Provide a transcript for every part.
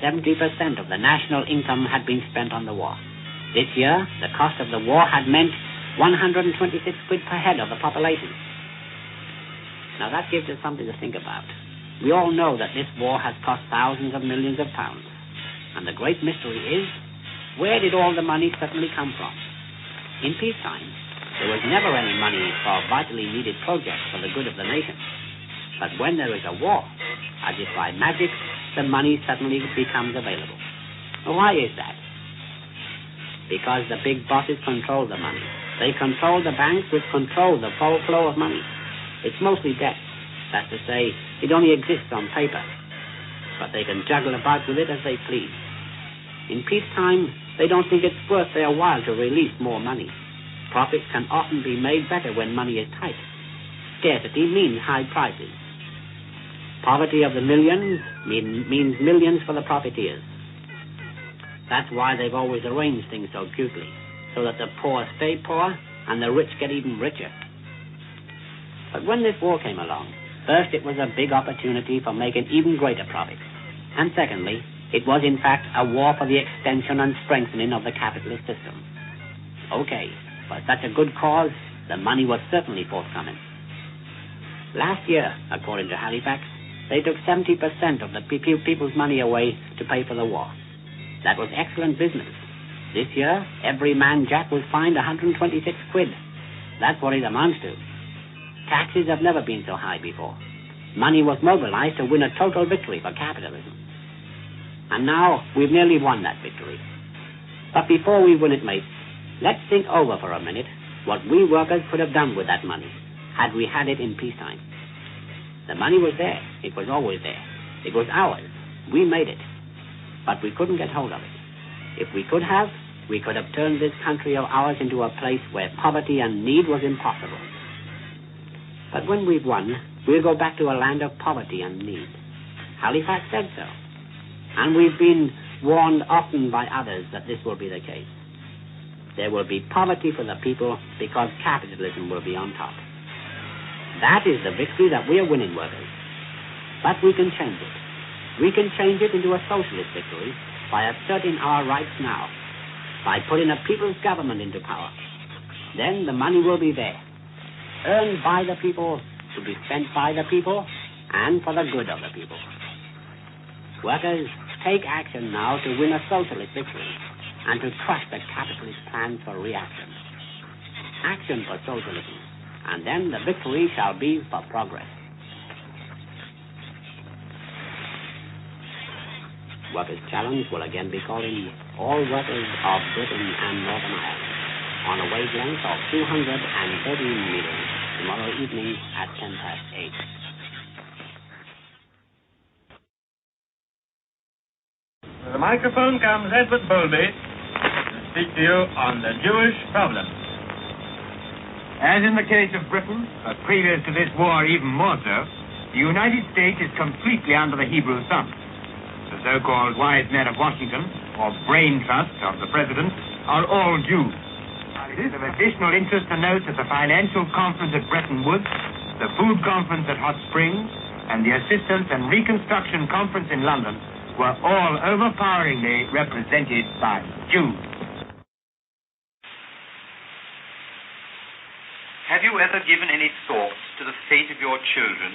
70% of the national income had been spent on the war. This year, the cost of the war had meant 126 quid per head of the population. Now that gives us something to think about. We all know that this war has cost thousands of millions of pounds. And the great mystery is, where did all the money suddenly come from? In peacetime, there was never any money for vitally needed projects for the good of the nation. But when there is a war, as if by magic, the money suddenly becomes available. Why is that? Because the big bosses control the money. They control the banks, which control the full flow of money. It's mostly debt. That's to say, it only exists on paper. But they can juggle about with it as they please. In peacetime, they don't think it's worth their while to release more money. Profits can often be made better when money is tight. Scarcity means high prices. Poverty of the millions means millions for the profiteers. That's why they've always arranged things so cutely, so that the poor stay poor and the rich get even richer. But when this war came along, first it was a big opportunity for making even greater profits. And secondly, it was in fact a war for the extension and strengthening of the capitalist system. Okay, for such a good cause, the money was certainly forthcoming. Last year, according to Halifax, they took 70% of the people's money away to pay for the war. That was excellent business. This year, every man jack was fined 126 quid. That's what it amounts to. Taxes have never been so high before. Money was mobilized to win a total victory for capitalism. And now we've nearly won that victory. But before we win it, mates, let's think over for a minute what we workers could have done with that money had we had it in peacetime. The money was there. It was always there. It was ours. We made it. But we couldn't get hold of it. If we could have turned this country of ours into a place where poverty and need was impossible. But when we've won, we'll go back to a land of poverty and need. Halifax said so. And we've been warned often by others that this will be the case. There will be poverty for the people because capitalism will be on top. That is the victory that we are winning, workers. But we can change it. We can change it into a socialist victory by asserting our rights now, by putting a people's government into power. Then the money will be there, earned by the people, to be spent by the people, and for the good of the people. Workers, take action now to win a socialist victory and to crush the capitalist plans for reaction. Action for socialism, and then the victory shall be for progress. Workers' Challenge will again be calling all workers of Britain and Northern Ireland on a wavelength of 213 meters tomorrow evening at 8:10. To the microphone comes Edward Bowlby to speak to you on the Jewish problem. As in the case of Britain, but previous to this war even more so, the United States is completely under the Hebrew thumb. The so-called wise men of Washington, or brain trust of the president, are all Jews. It is of additional interest to note that the financial conference at Bretton Woods, the food conference at Hot Springs, and the assistance and reconstruction conference in London were all overpoweringly represented by Jews. Have you ever given any thought to the fate of your children?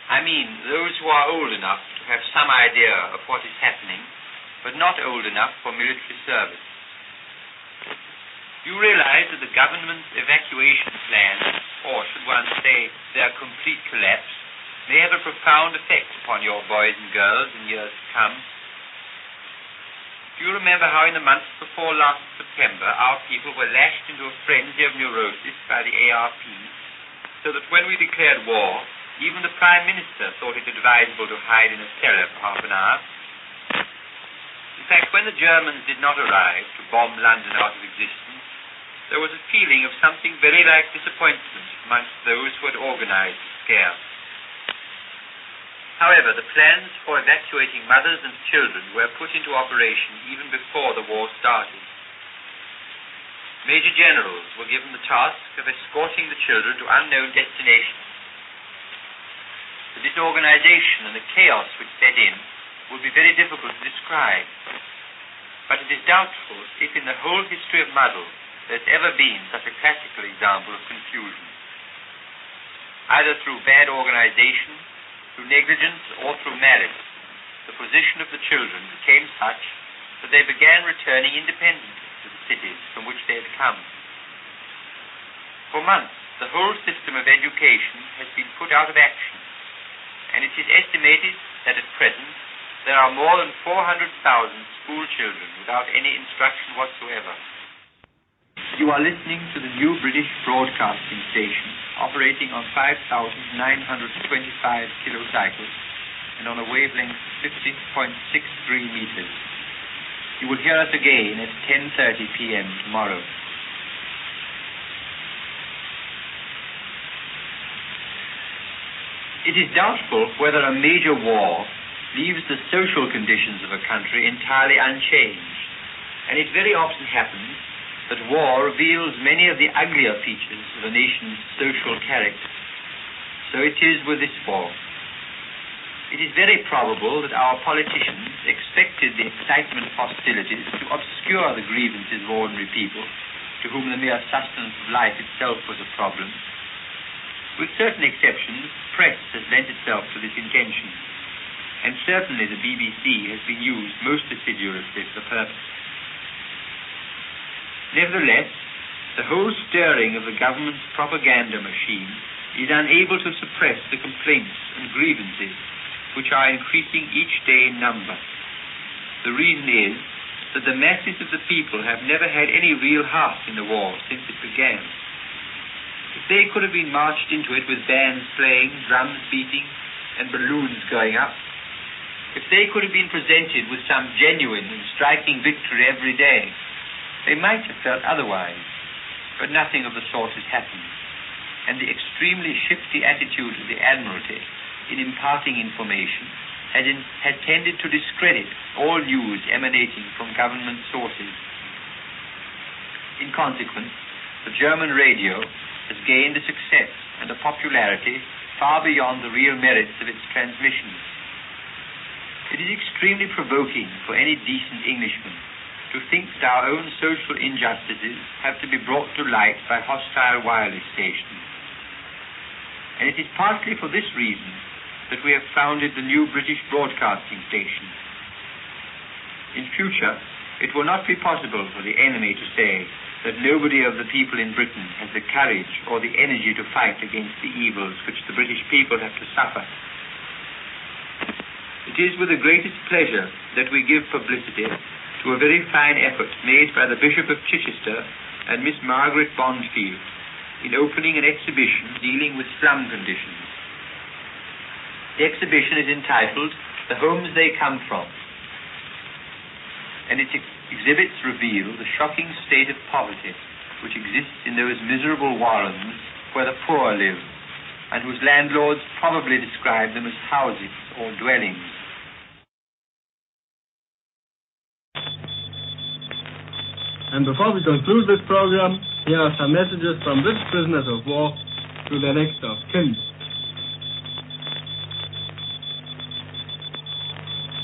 I mean, those who are old enough to have some idea of what is happening, but not old enough for military service. You realize that the government's evacuation plan, or should one say their complete collapse, may have a profound effect upon your boys and girls in years to come. Do you remember how in the months before last September our people were lashed into a frenzy of neurosis by the ARP, so that when we declared war, even the Prime Minister thought it advisable to hide in a cellar for half an hour? In fact, when the Germans did not arrive to bomb London out of existence, there was a feeling of something very like disappointment amongst those who had organized the scare. However, the plans for evacuating mothers and children were put into operation even before the war started. Major generals were given the task of escorting the children to unknown destinations. The disorganization and the chaos which set in would be very difficult to describe. But it is doubtful if in the whole history of muddle there's ever been such a classical example of confusion. Either through bad organization, through negligence, or through malice, the position of the children became such that they began returning independently to the cities from which they had come. For months, the whole system of education has been put out of action, and it is estimated that at present there are more than 400,000 school children without any instruction whatsoever. You are listening to the new British broadcasting station, operating on 5,925 kilocycles and on a wavelength of 50.63 meters. You will hear us again at 10:30 p.m. tomorrow. It is doubtful whether a major war leaves the social conditions of a country entirely unchanged, and it very often happens that war reveals many of the uglier features of a nation's social character. So it is with this war. It is very probable that our politicians expected the excitement of hostilities to obscure the grievances of ordinary people, to whom the mere sustenance of life itself was a problem. With certain exceptions, press has lent itself to this intention, and certainly the BBC has been used most assiduously for the purpose. Nevertheless, the whole stirring of the government's propaganda machine is unable to suppress the complaints and grievances which are increasing each day in number. The reason is that the masses of the people have never had any real heart in the war since it began. If they could have been marched into it with bands playing, drums beating, and balloons going up, if they could have been presented with some genuine and striking victory every day, they might have felt otherwise. But nothing of the sort has happened, and the extremely shifty attitude of the Admiralty in imparting information has tended to discredit all news emanating from government sources. In consequence, the German radio has gained a success and a popularity far beyond the real merits of its transmissions. It is extremely provoking for any decent Englishman to think that our own social injustices have to be brought to light by hostile wireless stations. And it is partly for this reason that we have founded the new British broadcasting station. In future, it will not be possible for the enemy to say that nobody of the people in Britain has the courage or the energy to fight against the evils which the British people have to suffer. It is with the greatest pleasure that we give publicity to a very fine effort made by the Bishop of Chichester and Miss Margaret Bondfield in opening an exhibition dealing with slum conditions. The exhibition is entitled The Homes They Come From, and its exhibits reveal the shocking state of poverty which exists in those miserable warrens where the poor live, and whose landlords probably describe them as houses or dwellings. And before we conclude this program, here are some messages from British prisoners of war to their next of kin.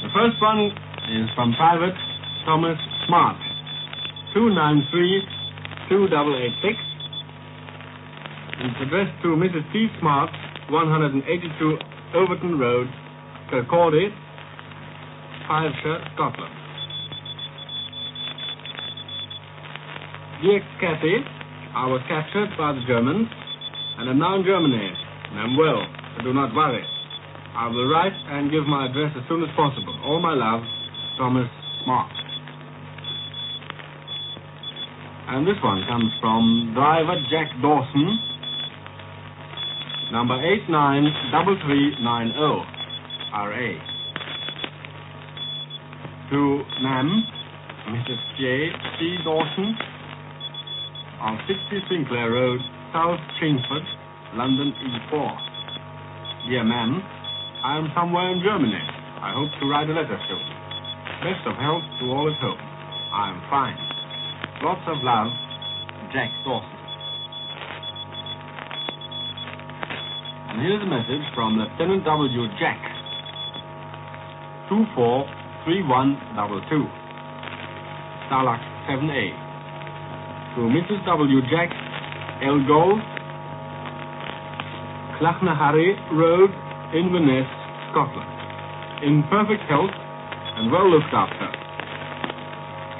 The first one is from Private Thomas Smart, 293-2886. It's addressed to Mrs. T. Smart, 182 Overton Road, Kirkcaldy, Shropshire, Scotland. Dear Cathy, I was captured by the Germans and am now in Germany and am well, so do not worry. I will write and give my address as soon as possible. All my love, Thomas Smart. And this one comes from driver Jack Dawson, number 893390, RA. To Ma'am, Mrs. J. C. Dawson, on 60 Sinclair Road, South Chingford, London E4. Dear Ma'am, I am somewhere in Germany. I hope to write a letter soon. Best of health to all at home. I am fine. Lots of love, Jack Dawson. And here's a message from Lieutenant W. Jack. 243122. Stalag 7A. To Mrs. W. Jack L. Gold, Clachnahary Road, Inverness, Scotland. In perfect health and well looked after.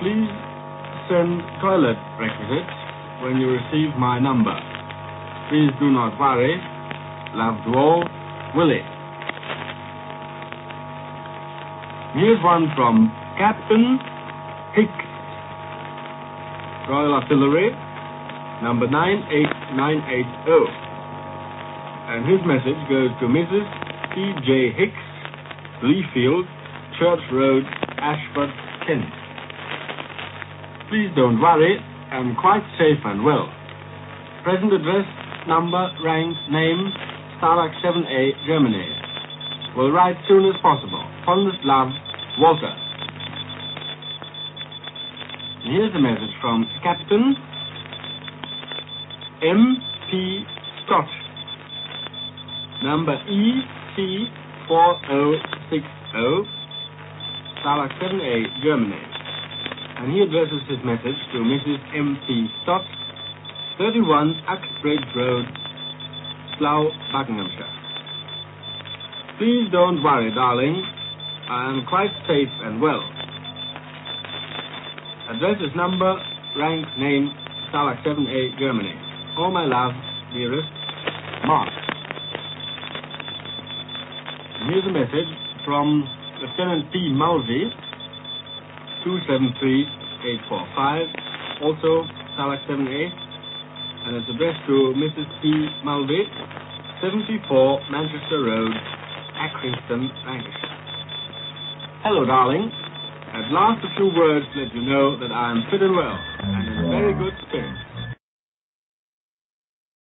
Please send toilet requisites when you receive my number. Please do not worry. Love to all, Willie. Here's one from Captain Hicks, Royal Artillery, number 98980. And his message goes to Mrs. T.J. Hicks, Leafield, Church Road, Ashford, Kent. Please don't worry, I'm quite safe and well. Present address, number, rank, name, Stalag 7A, Germany. Will write soon as possible. Fondest love, Walter. And here's a message from Captain M.P. Scott, number EC4060, Stalag 7A, Germany. And he addresses his message to Mrs. M.P. Stott, 31 Uxbridge Road, Slough, Buckinghamshire. Please don't worry, darling. I am quite safe and well. Address is number, rank, name, Stalag 7A, Germany. All my love, dearest, Mark. And here's a message from Lieutenant P. Mulvey, 273845, also Stalag 7A, and it's addressed to Mrs. P. Mulvey, 74 Manchester Road, Accrington, Lancashire. Hello, darling. At last a few words to let you know that I am fit and well, and in very good spirits.